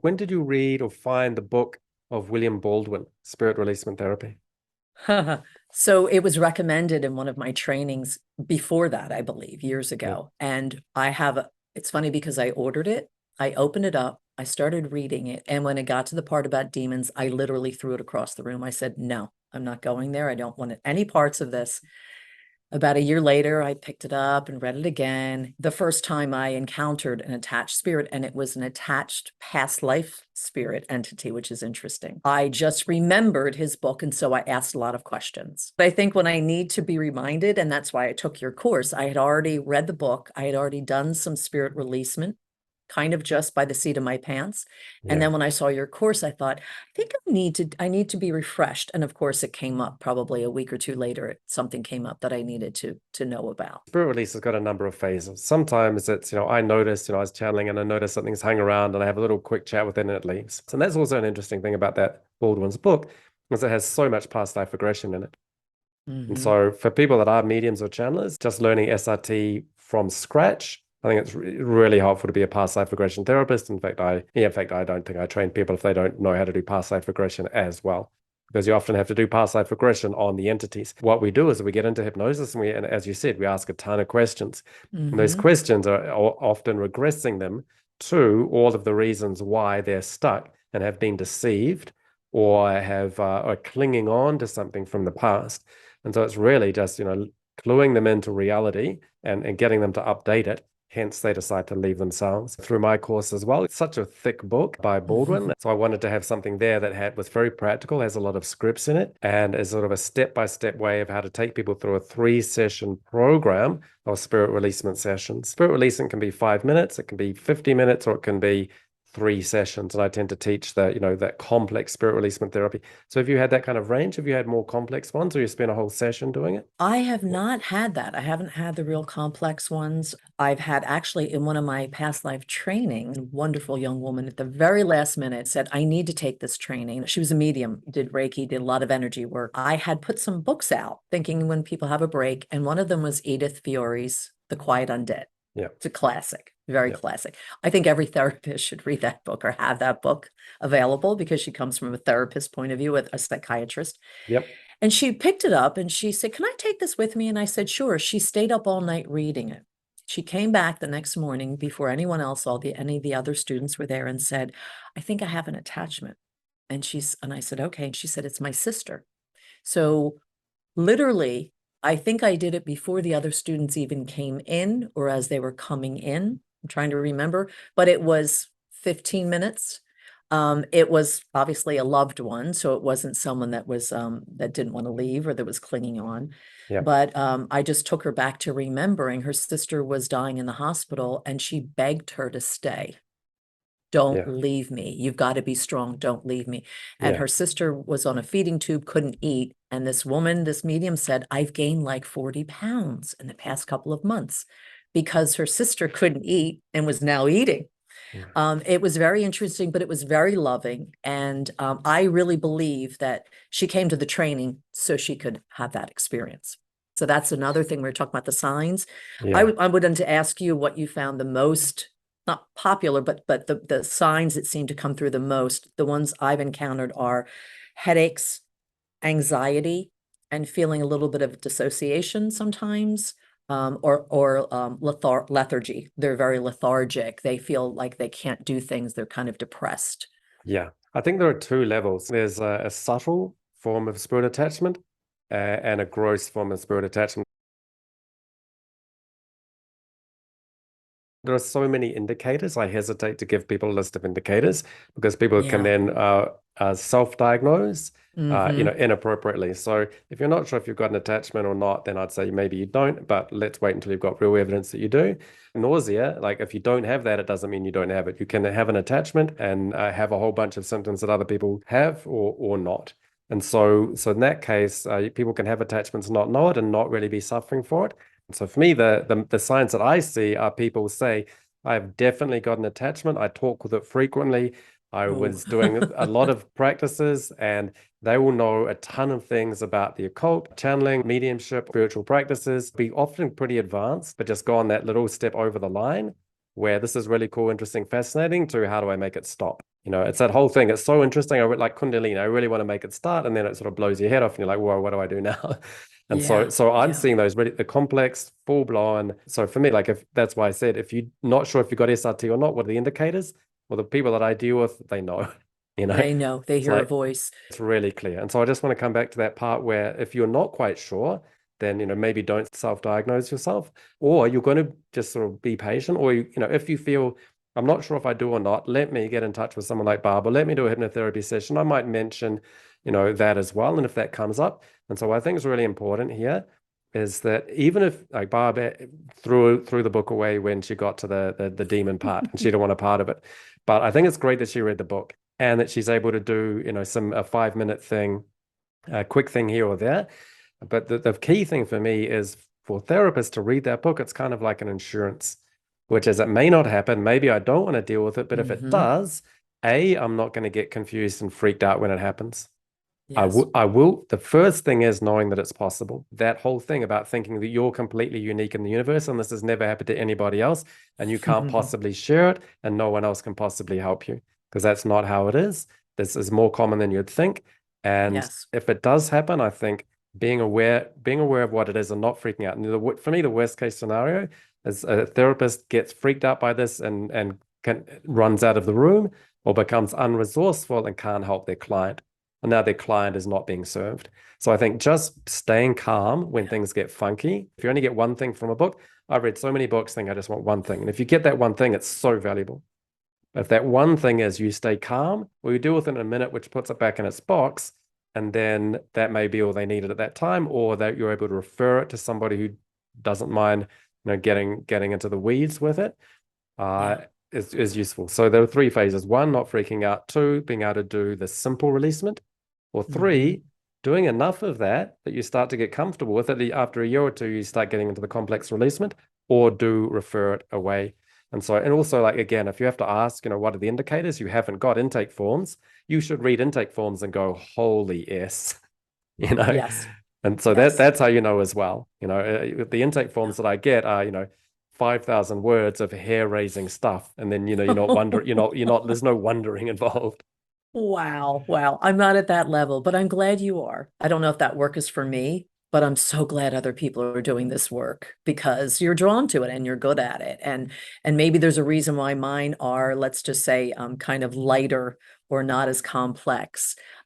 When did you read or find the book of William Baldwin, Spirit Releasement Therapy? So it was recommended in one of my trainings before that, I believe, years Yeah. ago. And it's funny because I ordered it, I opened it up, I started reading it. And when it got to the part about demons, I literally threw it across the room. I said, no, I'm not going there. I don't want any parts of this. About a year later, I picked it up and read it again. The first time I encountered an attached spirit, and it was an attached past life spirit entity, which is interesting. I just remembered his book, and so I asked a lot of questions. But I think when I need to be reminded, and that's why I took your course, I had already read the book. I had already done some spirit releasement, kind of just by the seat of my pants. And Yeah. then when I saw your course, I thought, I think I need to be refreshed. And of course it came up probably a week or two later, something came up that I needed to know about. Spirit release has got a number of phases. Sometimes it's, I notice, I was channeling and I notice something's hung around and I have a little quick chat with it and it leaves. And that's also an interesting thing about that Baldwin's book, is it has so much past life regression in it. And Mm-hmm. so for people that are mediums or channelers, just learning SRT from scratch, I think it's really helpful to be a past life regression therapist. In fact, I don't think I train people if they don't know how to do past life regression as well, because you often have to do past life regression on the entities. What we do is we get into hypnosis and as you said, we ask a ton of questions. And those Mm-hmm. questions are often regressing them to all of the reasons why they're stuck and have been deceived or are clinging on to something from the past. And so it's really just, cluing them into reality and getting them to update it. Hence, they decide to leave themselves. Through my course as well, it's such a thick book by Baldwin. So I wanted to have something there that was very practical, has a lot of scripts in it, and is sort of a step-by-step way of how to take people through a 3-session program of spirit releasement sessions. Spirit releasement can be 5 minutes, it can be 50 minutes, or it can be 3 sessions. And I tend to teach that complex spirit releasement therapy. So have you had that kind of range? Have you had more complex ones, or you spent a whole session doing it? I have not had that. I haven't had the real complex ones. I've had actually in one of my past life trainings, a wonderful young woman at the very last minute said, I need to take this training. She was a medium, did Reiki, did a lot of energy work. I had put some books out thinking when people have a break, and one of them was Edith Fiore's The Quiet Undead. Yeah. It's a classic, very Yeah. classic. I think every therapist should read that book or have that book available because she comes from a therapist point of view with a psychiatrist. Yep. And she picked it up and she said, can I take this with me? And I said, sure. She stayed up all night reading it. She came back the next morning before anyone else, any of the other students were there, and said, I think I have an attachment. And I said, okay. And she said, it's my sister. So literally, I think I did it before the other students even came in or as they were coming in. I'm trying to remember, but it was 15 minutes. It was obviously a loved one, so it wasn't someone that was that didn't want to leave or that was clinging on. Yeah. But I just took her back to remembering her sister was dying in the hospital and she begged her to stay. Don't Yeah. leave me. You've got to be strong. Don't leave me. And Yeah. her sister was on a feeding tube, couldn't eat. And this woman, this medium said, I've gained like 40 pounds in the past couple of months because her sister couldn't eat and was now eating. Yeah. It was very interesting, but it was very loving. And I really believe that she came to the training so she could have that experience. So that's another thing. We're talking about the signs. Yeah. I would to ask you what you found the most, not popular, but the signs that seem to come through the most. The ones I've encountered are headaches, anxiety, and feeling a little bit of dissociation sometimes, or lethargy. They're very lethargic. They feel like they can't do things. They're kind of depressed. Yeah. I think there are 2 levels. There's a subtle form of spirit attachment and a gross form of spirit attachment. There are so many indicators. I hesitate to give people a list of indicators because people can Yeah. then self-diagnose, Mm-hmm. inappropriately. So if you're not sure if you've got an attachment or not, then I'd say maybe you don't, but let's wait until you've got real evidence that you do. Nausea, like if you don't have that, it doesn't mean you don't have it. You can have an attachment and have a whole bunch of symptoms that other people have or not. And so in that case, people can have attachments and not know it and not really be suffering for it. So for me, the signs that I see are people say, I've definitely got an attachment. I talk with it frequently. I Oh. was doing a lot of practices, and they will know a ton of things about the occult, channeling, mediumship, spiritual practices, be often pretty advanced, but just go on that little step over the line where this is really cool, interesting, fascinating to how do I make it stop? It's that whole thing. It's so interesting. I would like Kundalini. I really want to make it start, and then it sort of blows your head off, and you're like, "Whoa, what do I do now?" And Yeah. so I'm Yeah. seeing those really the complex, full blown. So for me, like if that's why I said, if you're not sure if you got SRT or not, what are the indicators? Well, the people that I deal with, they know. They know, they It's hear a like voice. it's really clear. And so I just want to come back to that part where if you're not quite sure, then maybe don't self-diagnose yourself, or you're going to just sort of be patient, or if you feel I'm not sure if I do or not, let me get in touch with someone like Barb, or let me do a hypnotherapy session. I might mention, that as well. And if that comes up. And so I think it's really important here is that even if like Barb threw the book away when she got to the demon part and she didn't want a part of it. But I think it's great that she read the book and that she's able to do, a 5-minute thing, a quick thing here or there. But the key thing for me is for therapists to read that book. It's kind of like an insurance, which is it may not happen. Maybe I don't want to deal with it, but if it does, I'm not going to get confused and freaked out when it happens. Yes. I will. The first thing is knowing that it's possible. That whole thing about thinking that you're completely unique in the universe and this has never happened to anybody else and you can't possibly share it and no one else can possibly help you because that's not how it is. This is more common than you'd think. And Yes. if it does happen, I think being aware of what it is and not freaking out. And for me, the worst case scenario is a therapist gets freaked out by this and runs out of the room or becomes unresourceful and can't help their client. And now their client is not being served. So I think just staying calm when things get funky. If you only get one thing from a book, I've read so many books think I just want one thing. And if you get that one thing, it's so valuable. If that one thing is you stay calm, well, you deal with it in a minute, which puts it back in its box. And then that may be all they needed at that time, or that you're able to refer it to somebody who doesn't mind, getting into the weeds with it. Is useful. So there are 3 phases. 1, not freaking out. 2, being able to do the simple releasement. Or 3, doing enough of that you start to get comfortable with it. After a year or 2, you start getting into the complex releasement, or do refer it away. And also, like, again, if you have to ask, what are the indicators? You haven't got intake forms. You should read intake forms and go, holy S, Yes. And so Yes. that's how you know as well. The intake forms that I get are, 5,000 words of hair-raising stuff. And then, you're not wondering, there's no wondering involved. Wow. Wow. I'm not at that level, but I'm glad you are. I don't know if that work is for me, but I'm so glad other people are doing this work because you're drawn to it and you're good at it. And maybe there's a reason why mine are, let's just say, kind of lighter or not as complex.